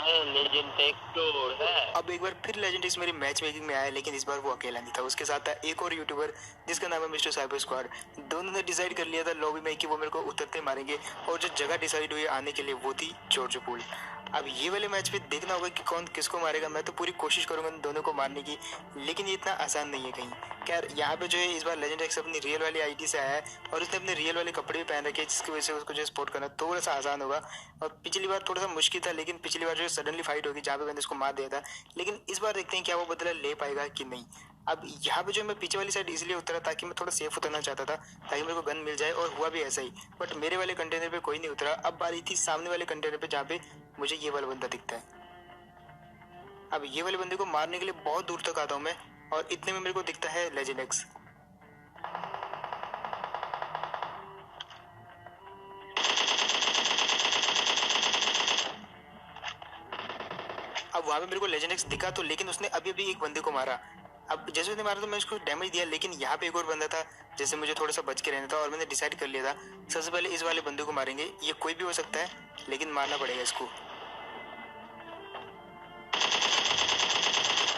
है legend explore है। अब एक बार फिर लेजेंड एक्स मेरी मैच मेकिंग में आया, लेकिन इस बार वो अकेला नहीं था, उसके साथ था एक और यूट्यूबर जिसका नाम है मिस्टर साइबर स्क्वाड। दोनों ने डिसाइड कर लिया था लॉबी में कि वो मेरे को उतरते मारेंगे, और जो जगह डिसाइड हुई आने के लिए वो थी जॉर्ज पूल। अब ये वाले मैच में देखना होगा कि कौन किसको मारेगा। मैं तो पूरी कोशिश करूंगा इन दोनों को मारने की, लेकिन ये इतना आसान नहीं है कहीं। खैर यहाँ पे जो है इस बार लेजेंड एक्स अपनी रियल वाली आईडी से आया है, और उसने अपने रियल वाले कपड़े भी पहन रखे हैं, जिसकी वजह से उसको जो स्पोर्ट करना थोड़ा सा आसान होगा। और पिछली बार थोड़ा सा मुश्किल था, लेकिन पिछली बार जो है सडनली फाइट होगी जहाँ पे मैंने उसको मार दिया था। लेकिन इस बार देखते हैं क्या वो बदला ले पाएगा कि नहीं। अब यहाँ पे जो मैं पीछे वाली साइड इसलिए उतरा ताकि मैं थोड़ा सेफ उतरना चाहता था, ताकि मेरे को गन मिल जाए, और हुआ भी ऐसा ही। बट मेरे वाले कंटेनर पे कोई नहीं उतरा। अब बारी थी सामने वाले कंटेनर पे जहाँ पे मुझे ये वाला बंदा दिखता है। अब ये वाले बंदे को मारने के लिए बहुत दूर तक आता हूँ मैं, और इतने में मेरे को दिखता है लेजेंड एक्स। अब वहां पे मेरे को लेजेंड एक्स दिखा तो, लेकिन उसने अभी अभी एक बंदे को मारा। अब जैसे उसने मारा तो मैं उसको डैमेज दिया, लेकिन यहाँ पे एक और बंदा था जैसे मुझे थोड़ा सा बच के रहना था, और मैंने डिसाइड कर लिया था सबसे पहले इस वाले बंदे को मारेंगे। ये कोई भी हो सकता है, लेकिन मारना पड़ेगा इसको।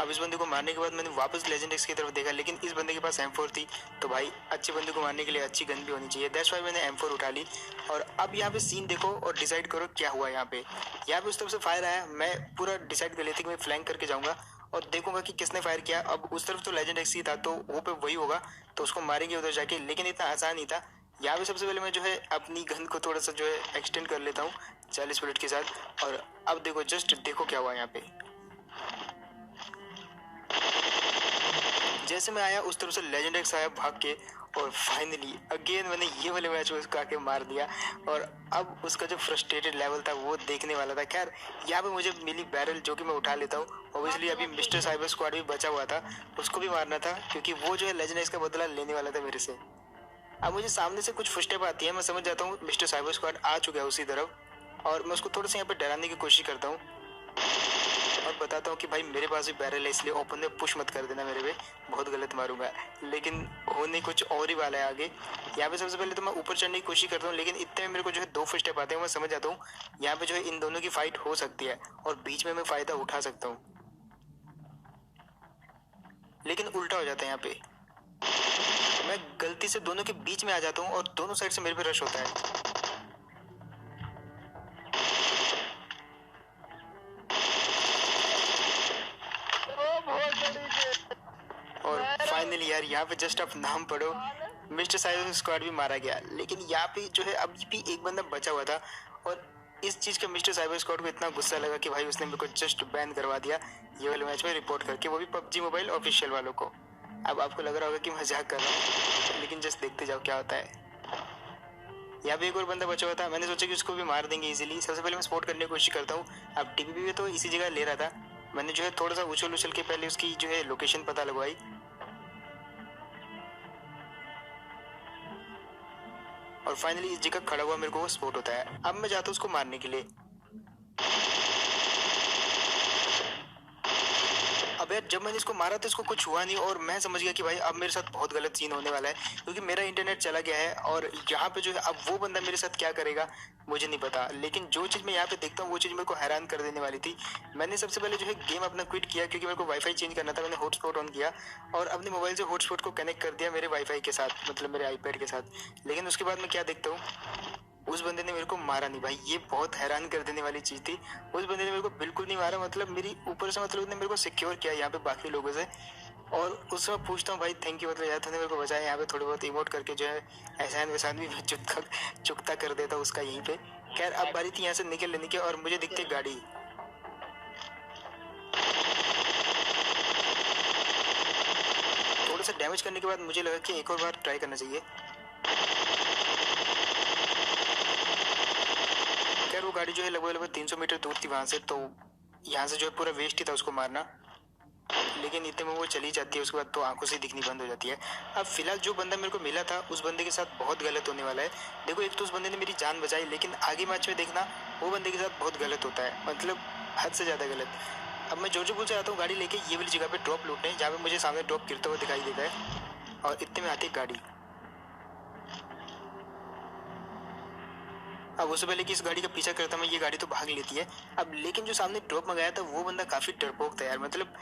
अब इस बंदे को मारने के बाद मैंने वापस लेजेंड एक्स की तरफ देखा, लेकिन इस बंदे के पास M4 थी। तो भाई अच्छे बंदे को मारने के लिए अच्छी गन भी होनी चाहिए, दैट्स व्हाई मैंने M4 उठा ली। और अब यहाँ पे सीन देखो और डिसाइड करो क्या हुआ। यहाँ पे उस तरफ से फायर आया। मैं पूरा डिसाइड कर लिया था कि मैं फ्लैंक करके जाऊंगा और देखूंगा कि किसने फायर किया। अब उस तरफ तो लेजेंड एक्स ही था, तो वो पे वही होगा, तो उसको मारेंगे उधर जाके। लेकिन इतना आसान नहीं था। यहाँ पे सबसे पहले मैं जो है अपनी गन को थोड़ा सा जो है एक्सटेंड कर लेता हूँ 40 बुलेट के साथ। और अब देखो, जस्ट देखो क्या हुआ यहाँ पे। जैसे मैं आया उस तरफ से लेजेंड एक्स आया भाग के, और फाइनली अगेन मैंने ये वाले मैच में उसको आके मार दिया। और अब उसका जो फ्रस्ट्रेटेड लेवल था वो देखने वाला था। खैर यहाँ पे मुझे मिली बैरल, जो कि मैं उठा लेता हूँ। ऑब्वियसली अभी मिस्टर साइबर स्क्वाड भी बचा हुआ था, उसको भी मारना था, क्योंकि वो जो है लेजेंड एक्स का बदला लेने वाला था मेरे से। अब मुझे सामने से कुछ फुटस्टेप आती है, मैं समझ जाता हूँ मिस्टर साइबर स्क्वाड आ चुका है उसी तरफ, और मैं उसको थोड़ा सा यहाँ पे डराने की कोशिश करता हूँ और बताता हूँ कि भाई मेरे पास भी बैरल है, इसलिए ओपन में पुश मत कर देना मेरे पे, बहुत गलत मारूंगा। लेकिन होने कुछ और ही वाला है आगे। यहाँ पे सबसे पहले तो मैं ऊपर चढ़ने की कोशिश करता हूँ, लेकिन इतने में मेरे को जो है 2 फुटस्टेप आते हैं। मैं समझ जाता हूँ यहाँ पे जो है इन दोनों की फाइट हो सकती है, और बीच में मैं फायदा उठा सकता हूँ। लेकिन उल्टा हो जाता है यहाँ पे, मैं गलती से दोनों के बीच में आ जाता हूँ और दोनों साइड से मेरे पे रश होता है। और फाइनली यार यहाँ पे जस्ट आप नाम पढ़ो, मिस्टर साइबर स्क्वाड भी मारा गया। लेकिन यहाँ पे जो है अभी भी एक बंदा बचा हुआ था, और इस चीज का मिस्टर साइबर स्क्वाड को इतना गुस्सा लगा कि भाई उसने मेरे को जस्ट बैन करवा दिया ये वाले मैच में रिपोर्ट करके, वो भी PUBG मोबाइल ऑफिशियल वालों को। अब आपको लग रहा होगा कि मजाक कर रहा हूँ, लेकिन जस्ट देखते जाओ क्या होता है। यहाँ पे एक और बंदा बचा हुआ था, मैंने सोचा कि उसको भी मार देंगे इजीली। सबसे पहले मैं स्पॉट करने की कोशिश करता हूँ। अब TPP भी तो इसी जगह ले रहा था, मैंने जो है थोड़ा सा उछल उछल के पहले उसकी जो है लोकेशन पता लगवाई, और फाइनली इस जगह खड़ा हुआ मेरे को वो स्पॉट होता है। अब मैं जाता हूँ उसको मारने के लिए। अब यार जब मैंने इसको मारा तो इसको कुछ हुआ नहीं, और मैं समझ गया कि भाई अब मेरे साथ बहुत गलत सीन होने वाला है, क्योंकि मेरा इंटरनेट चला गया है। और यहाँ पे जो है अब वो बंदा मेरे साथ क्या करेगा मुझे नहीं पता, लेकिन जो चीज़ मैं यहाँ पे देखता हूँ वो चीज़ मेरे को हैरान कर देने वाली थी। मैंने सबसे पहले जो है गेम अपना क्विट किया, क्योंकि मेरे को वाईफाई चेंज करना था। मैंने हॉटस्पॉट ऑन किया और अपने मोबाइल से हॉटस्पॉट को कनेक्ट कर दिया मेरे वाईफाई के साथ, मतलब मेरे आईपैड के साथ। लेकिन उसके बाद मैं क्या देखता हूँ, उस बंदे ने मेरे को मारा नहीं। भाई ये बहुत हैरान कर देने वाली चीज थी। उस बंदे ने मेरे को बिल्कुल नहीं मारा, मतलब मेरी ऊपर से, मतलब उसने मेरे को सिक्योर किया यहाँ पे बाकी लोगों से। और उससे मैं पूछता हूँ भाई थैंक यू, मतलब यार तूने मेरे को बचाया। यहाँ पे थोड़े बहुत इमोट करके जो है एहसान वहसान भी मैं चुकता कर देता उसका यहीं पे। खैर अब बारी थी यहाँ से निकल लेने की, और मुझे दिखती है गाड़ी। थोड़ा सा डैमेज करने के बाद मुझे लगा कि एक और बार ट्राई करना चाहिए। खैर वो गाड़ी जो है लगभग 300 मीटर दूर थी वहां से, तो यहाँ से जो है पूरा वेस्ट ही था उसको मारना। लेकिन इतने में वो चली जाती है, उसके बाद तो आंखों से दिखनी बंद हो जाती है। अब फिलहाल जो बंदा मेरे को मिला था उस बंदे के साथ बहुत गलत होने वाला है। देखो एक तो उस बंदे ने मेरी जान बचाई, लेकिन आगे मैच में देखना वो बंदे के साथ बहुत गलत होता है, मतलब हद से ज्यादा गलत। अब मैं जोजोपुर से आता हूँ गाड़ी लेके ये वाली जगह पे ड्रॉप लूटने, जहाँ पे मुझे सामने ड्रॉप गिरता हुआ दिखाई देता है, और इतने में आती है गाड़ी। अब उससे पहले कि इस गाड़ी का पीछा करता मैं, ये गाड़ी तो भाग लेती है। अब लेकिन जो सामने ड्रॉप मंगाया था वो बंदा काफी डरपोक था यार, मतलब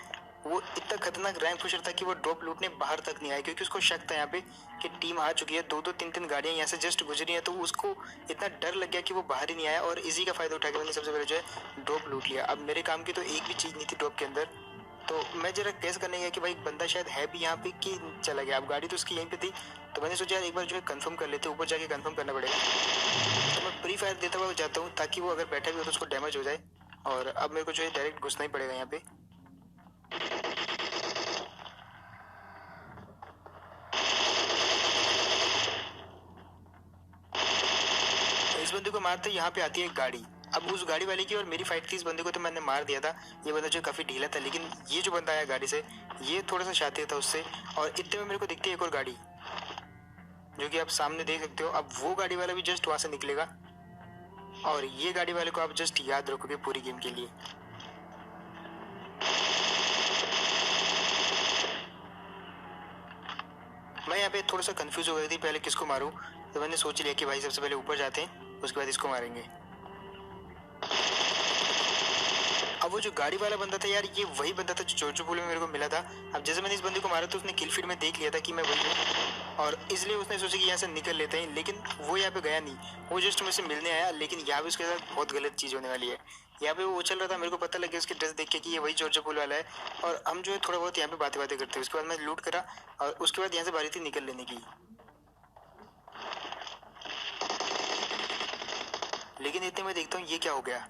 वो इतना खतरनाक रैंक पुशर था कि वो ड्रॉप लूटने बाहर तक नहीं आया, क्योंकि उसको शक था यहाँ पे कि टीम आ चुकी है, दो दो तीन तीन गाड़ियां यहाँ से जस्ट गुजरी हैं, तो उसको इतना डर लग गया कि वो बाहर ही नहीं आया। और इसी का फायदा उठा के मैंने सबसे पहले जो है ड्रॉप लूट लिया। अब मेरे काम की तो एक भी चीज नहीं थी ड्रॉप के अंदर, तो मैं जरा केस करने गया कि भाई बंदा शायद है भी यहाँ पे कि चला गया। अब गाड़ी तो उसकी यहीं पे थी, तो मैंने सोचा यार एक बार जो है कंफर्म कर लेते, ऊपर जाके कंफर्म करना पड़ेगा। तो मैं प्री फायर देता हुआ जाता हूँ ताकि वो अगर बैठा भी हो तो उसको डैमेज हो जाए। और अब मेरे को जो है डायरेक्ट घुसना ही पड़ेगा यहाँ पे। इस बंदे को मारते यहाँ पे आती है एक गाड़ी। अब उस गाड़ी वाले की और मेरी फाइट थी, इस बंदे को तो मैंने मार दिया था। ये बंदा जो काफी ढीला था, लेकिन ये जो बंदा आया गाड़ी से ये थोड़ा सा शातिर था उससे। और इतने में मेरे को दिखती है एक और गाड़ी जो कि आप सामने देख सकते हो। अब वो गाड़ी वाला भी जस्ट वहां से निकलेगा और ये गाड़ी वाले को आप जस्ट याद रखोगे पूरी गेम के लिए। मैं यहाँ पे थोड़ा सा कंफ्यूज हो गई थी पहले किसको मारूं, तो मैंने सोच लिया कि भाई सबसे पहले ऊपर जाते हैं, उसके बाद इसको मारेंगे। अब वो जो गाड़ी वाला बंदा था यार, ये वही बंदा था जो चोचो पुल में मेरे को मिला था। अब जैसे मैंने इस बंदे को मारा तो उसने किल फीड में देख लिया था कि मैं वही हूँ, और इसलिए उसने सोचा कि यहाँ से निकल लेते हैं। लेकिन वो यहाँ पे गया नहीं, वो जस्ट मुझसे मिलने आया। लेकिन यहाँ पे उसके साथ बहुत गलत चीज होने वाली है। यहाँ पे वो उछल रहा था, मेरे को पता लग गया उसकी ड्रेस देख के कि ये वही चोचो पुल वाला है। और हम जो है थोड़ा बहुत यहाँ पे बातें बातें करते हैं। उसके बाद मैं लूट करा और उसके बाद यहाँ से बारी थी निकल लेने की। लेकिन इतने में देखता हूँ ये क्या हो गया।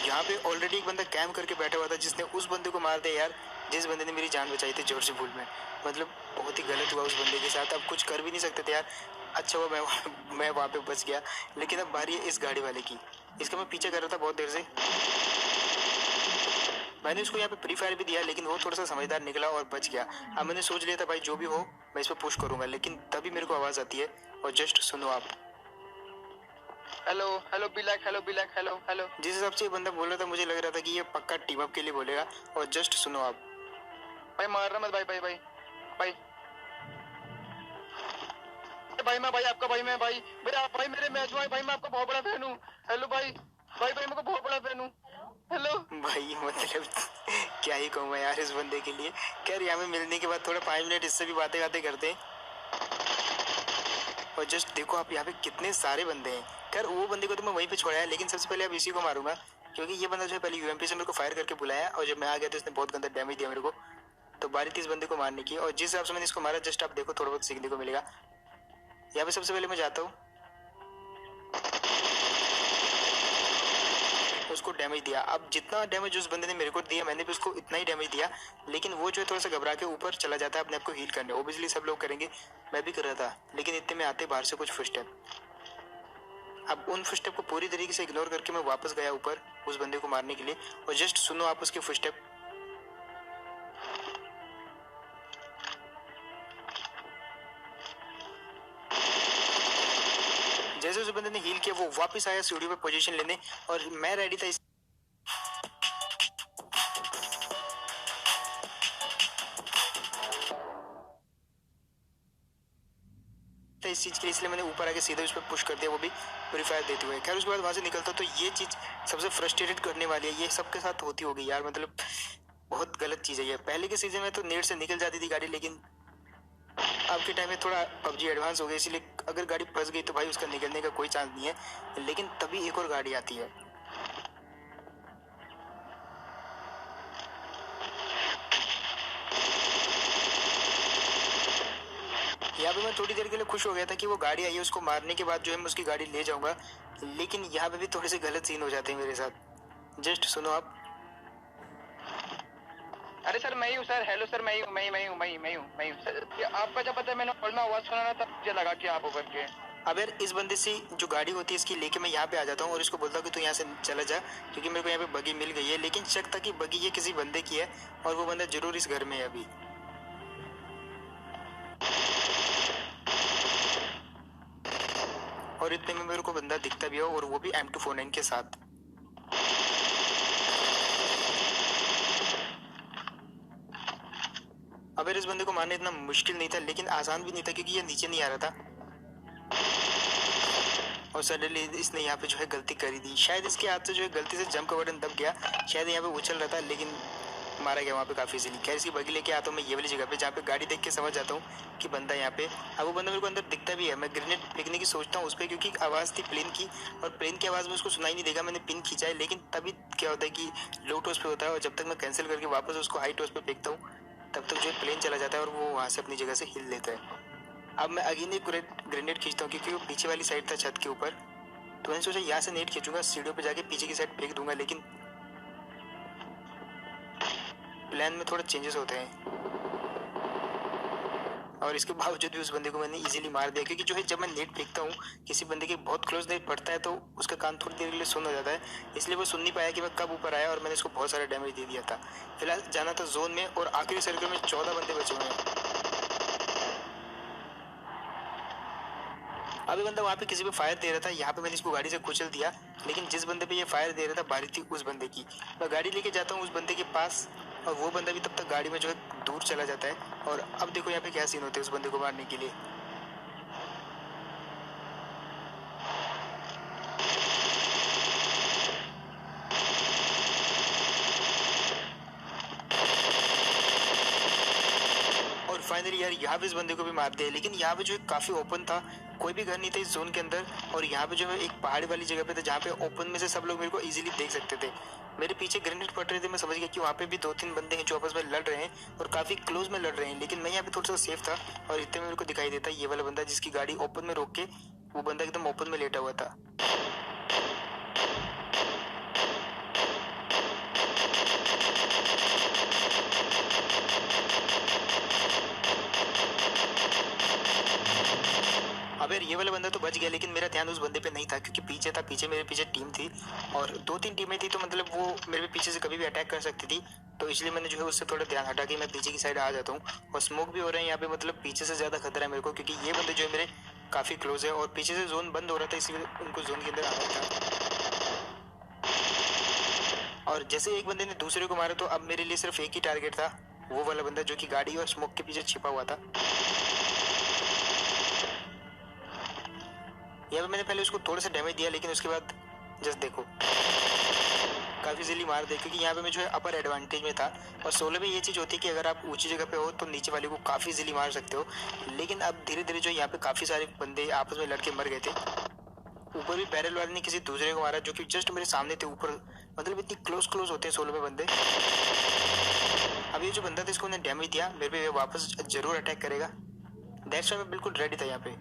यहाँ पे ऑलरेडी एक बंदा कैम करके बैठा हुआ था जिसने उस बंदे को मार दिया यार, जिस बंदे ने मेरी जान बचाई थी जॉर्ज पुल में। मतलब बहुत ही गलत हुआ उस बंदे के साथ। अब कुछ कर भी नहीं सकते थे यार। अच्छा हुआ मैं वहाँ पे बच गया। लेकिन अब बारी है इस गाड़ी वाले की। इसका मैं पीछे कर रहा था बहुत देर से। मैंने उसको यहाँ पे प्री फायर भी दिया, लेकिन वो थोड़ा सा समझदार निकला और बच गया। अब मैंने सोच लिया था भाई जो भी हो मैं इस पर पुश करूंगा। लेकिन तभी मेरे को आवाज आती है और जस्ट सुनो आप। Hello hello black, hello black, hello hello. जिस हिसाब से ये बंदा बोल रहा था मुझे लग रहा था कि ये पक्का टीम अप के लिए बोलेगा। और जस्ट सुनो आप। भाई मार रहा मत भाई भाई भाई भाई भाई मैं भाई आपका भाई मैं भाई भाई आप भाई मेरे मैच में भाई मैं आपका बहुत बड़ा फैन हूँ। हेलो भाई भाई भाई मैं बहुत बड़ा फैन हूँ। हेलो भाई मतलब क्या ही कहूँ मैं यार इस बंदे के लिए। खैर यहाँ में मिलने के बाद थोड़ा 5 मिनट इससे भी बातें बातें करते हैं। और जस्ट देखो आप यहाँ पे कितने सारे बंदे हैं। खैर वो बंदे को तो मैं वहीं पे छोड़ा है, लेकिन सबसे पहले अब इसी को मारूंगा, क्योंकि ये बंदा जो है पहले यूएमपी से मेरे को फायर करके बुलाया और जब मैं आ गया तो इसने बहुत गंदा डैमेज दिया मेरे को। तो बारी थी इस बंदे को मारने की। और जिस हिसाब से मैंने इसको मारा जस्ट आप देखो थोड़ा बहुत सीखने को मिलेगा। यहाँ पे सबसे पहले मैं जाता हूँ, उसको डैमेज दिया। अब जितना डैमेज उस बंदे ने मेरे को दिया मैंने भी उसको इतना ही डैमेज दिया। लेकिन वो जो है थोड़ा सा घबरा के ऊपर चला जाता है अपने आप को हील करने। ओबियसली सब लोग करेंगे, मैं भी कर रहा था। लेकिन इतने में आते बाहर से कुछ फुटस्टेप। अब उन फुटस्टेप को पूरी तरीके से इग्नोर करके मैं वापस गया ऊपर उस बंदे को मारने के लिए। और जस्ट सुनो आप उसके फुटस्टेप। जैसे उस बंदे ने हील किया वो वापस आया सीढ़ी पे पोजीशन लेने, और मैं रेडी था इस चीज के लिए, इसलिए मैंने ऊपर आके सीधे उस पर पुश कर दिया, वो भी प्री फायर देते हुए। खैर उसके बाद वहां से निकलता तो ये चीज सबसे फ्रस्ट्रेटेड करने वाली है। ये सबके साथ होती होगी यार, मतलब बहुत गलत चीज है ये। पहले के सीजन में तो नेट से निकल जाती थी गाड़ी, लेकिन अब के टाइम में थोड़ा पबजी एडवांस हो गया, इसलिए अगर गाड़ी फंस गई तो भाई उसका निकलने का कोई चांस नहीं है। लेकिन तभी एक और गाड़ी आती है। यहाँ पे मैं थोड़ी देर के लिए खुश हो गया था कि वो गाड़ी आई है, उसको मारने के बाद जो है मैं उसकी गाड़ी ले जाऊंगा। लेकिन यहाँ पे भी थोड़े से गलत सीन हो जाते हैं मेरे साथ। जस्ट सुनो आप। अरे सर मैं ही हूँ सर। हेलो सर मैं ही हूँ मैं ही हूँ सर। आपका जब पता है मैंने कॉल में आवाज सुना ना तब मुझे लगा कि आप हो करके। अब यार इस बंदे से जो गाड़ी होती है इसकी लेके मैं यहाँ पे आ जाता हूँ और इसको बोलता हूँ कि तू यहाँ से चला जा, क्योंकि मेरे को यहाँ पे बगी मिल गई है। लेकिन शक था कि बगी ये किसी बंदे की है और वो बंदा जरूर इस घर में है अभी। और इतने में मेरे को बंदा दिखता भी है, और वो भी M249 के साथ। अब यार इस बंदे को मारना इतना मुश्किल नहीं था, लेकिन आसान भी नहीं था, क्योंकि ये नीचे नहीं आ रहा था। और सडनली इसने यहाँ पे जो है गलती करी दी। शायद इसके हाथ से जो है गलती से जंप का बटन दब गया, शायद यहाँ पे उछल रहा था, लेकिन मारा गया वहाँ पे काफ़ी इजीली। खैर इसकी बगी लेके आता हूँ मैं ये वाली जगह पे जहाँ पे गाड़ी देख के समझ जाता हूँ कि बंदा यहाँ पे। अब वो बंदा मेरे को अंदर दिखता भी है, मैं ग्रेनेड फेंकने की सोचता हूँ उस पर, क्योंकि आवाज़ थी प्लेन की और प्लेन की आवाज़ में उसको सुनाई नहीं देगा। मैंने पिन खींचा है, लेकिन तभी क्या होता है कि लो टॉस पे होता है और जब तक मैं कैंसिल करके वापस उसको हाई टॉस पे फेंकता हूँ तब तक जो है प्लेन चला जाता है और वो वहाँ से अपनी जगह से हिल लेता है। अब मैं अगेन एक ग्रेनेड खींचता हूँ क्योंकि वो पीछे वाली साइड था छत के ऊपर, तो मैंने सोचा यहाँ से नेट खींचूंगा, सीढ़ियों पे जाके पीछे की साइड फेंक दूंगा, लेकिन प्लान में थोड़ा चेंजेस होते हैं और इसके बावजूद भी उस बंदे को मैंने इजीली मार दिया। क्योंकि जो है जब मैं नेट फेंकता हूँ किसी बंदे के बहुत क्लोज नेट पड़ता है तो उसका कान थोड़ी देर के लिए सुन हो जाता है, इसलिए वो सुन नहीं पाया कि मैं कब ऊपर आया और मैंने इसको बहुत सारा डैमेज दे दिया था। फिलहाल जाना था जोन में और आखिरी सर्कल में 14 बंदे बचे हुए हैं। अभी बंदा वहाँ पे किसी पे फायर दे रहा था, यहाँ पे मैंने इसको गाड़ी से कुचल दिया, लेकिन जिस बंदे पे ये फायर दे रहा था बारी थी उस बंदे की। मैं गाड़ी लेके जाता हूँ उस बंदे के पास और वो बंदा भी तब तक गाड़ी में जो है दूर चला जाता है। और अब देखो यहाँ पे क्या सीन होते हैं उस बंदे को मारने के लिए। और फाइनली यार यहाँ पे इस बंदे को भी मार दिया, लेकिन यहाँ पे जो है काफी ओपन था, कोई भी घर नहीं था इस जोन के अंदर और यहाँ पे जो है एक पहाड़ी वाली जगह पे था जहाँ पे ओपन में से सब लोग मेरे को इजीली देख सकते थे। मेरे पीछे ग्रेनेड पड़ रहे थे, मैं समझ गया कि वहाँ पे भी 2-3 बंदे हैं जो आपस में लड़ रहे हैं और काफी क्लोज में लड़ रहे हैं, लेकिन मैं यहाँ पे थोड़ा सा सेफ था और इतने में मेरे को दिखाई देता ये वाला बंदा जिसकी गाड़ी ओपन में रोक के वो बंदा एकदम ओपन में लेटा हुआ था। अब यार ये वाला बंदा तो बच गया, लेकिन मेरा ध्यान उस बंदे पे नहीं था क्योंकि पीछे था, पीछे मेरे पीछे टीम थी और 2-3 टीमें थी, तो मतलब वो मेरे पीछे से कभी भी अटैक कर सकती थी, तो इसलिए मैंने जो है उससे थोड़ा ध्यान हटा के मैं पीछे की साइड आ जाता हूँ। और स्मोक भी हो रहे हैं यहाँ पे, मतलब पीछे से ज्यादा खतरा है मेरे को क्योंकि ये बंदे जो है मेरे काफी क्लोज है और पीछे से जोन बंद हो रहा था, इसलिए उनको जोन के अंदर आना था। और जैसे एक बंदे ने दूसरे को मारा तो अब मेरे लिए सिर्फ एक ही टारगेट था, वो वाला बंदा जो कि गाड़ी और स्मोक के पीछे छिपा हुआ था। यहाँ पे मैंने पहले उसको थोड़ा सा डैमेज दिया, लेकिन उसके बाद जस्ट देखो काफी इजीली मार दे, क्योंकि यहाँ पे मैं जो है अपर एडवांटेज में था। और सोलो में ये चीज होती है कि अगर आप ऊंची जगह पे हो तो नीचे वाले को काफी इजीली मार सकते हो, लेकिन अब धीरे धीरे जो यहाँ पे काफी सारे बंदे आपस में लड़के मर गए थे। ऊपर भी बैरल वाले ने किसी दूसरे को मारा जो कि जस्ट मेरे सामने थे ऊपर, मतलब इतनी क्लोज होते हैं सोलो में बंदे। अब ये जो बंदा था इसको उन्हें डैमेज दिया, मेरे पे वापस जरूर अटैक करेगा, दैट्स व्हाई मैं बिल्कुल रेडी था यहाँ पे।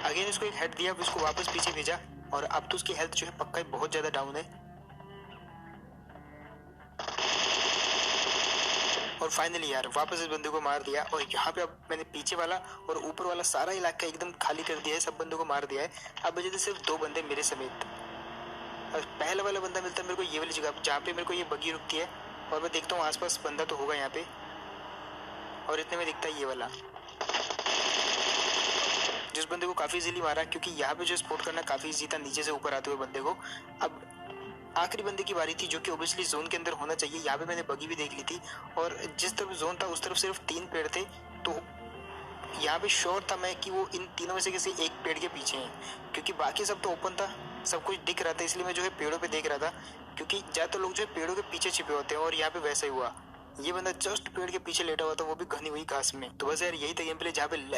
अगेन इसको एक हेड दिया, इसको वापस पीछे भेजा और अब तो उसकी हेल्थ जो है पक्का ही बहुत ज्यादा डाउन है। और फाइनली यार वापस इस बंदे को मार दिया और यहाँ पे अब मैंने पीछे वाला और ऊपर वाला सारा इलाका एकदम खाली कर दिया है, सब बंदों को मार दिया है। अब बचे थे सिर्फ 2 बंदे मेरे समेत और पहला वाला बंदा मिलता है मेरे को ये वाली जगह जहाँ पे मेरे को ये बग्गी रुकती है और मैं देखता हूँ आसपास बंदा तो होगा यहाँ पे, और इतने में दिखता है ये वाला जिस बंदे को काफी इजीली मारा, क्योंकि यहाँ पे जो स्पॉट करना काफी इजी था नीचे से ऊपर आते हुए बंदे को। अब आखिरी बंदे की बारी थी जो कि ओबियसली जोन के अंदर होना चाहिए। यहाँ पे मैंने बगी भी देख ली थी और जिस तरफ जोन था उस तरफ सिर्फ 3 पेड़ थे, तो यहाँ पे श्योर था मैं कि वो इन तीनों में से किसी एक पेड़ के पीछे हैं, क्योंकि बाकी सब तो ओपन था, सब कुछ दिख रहा था, इसलिए मैं जो है पेड़ों पे देख रहा था, क्योंकि ज्यादातर लोग जो है पेड़ों के पीछे छिपे होते हैं और यहाँ पे वैसा ही हुआ। ये बंदा जस्ट पेड़ के पीछे लेटा हुआ था, वो भी घनी हुई घास में। तो बस यार यही था गेम प्ले जहाँ पे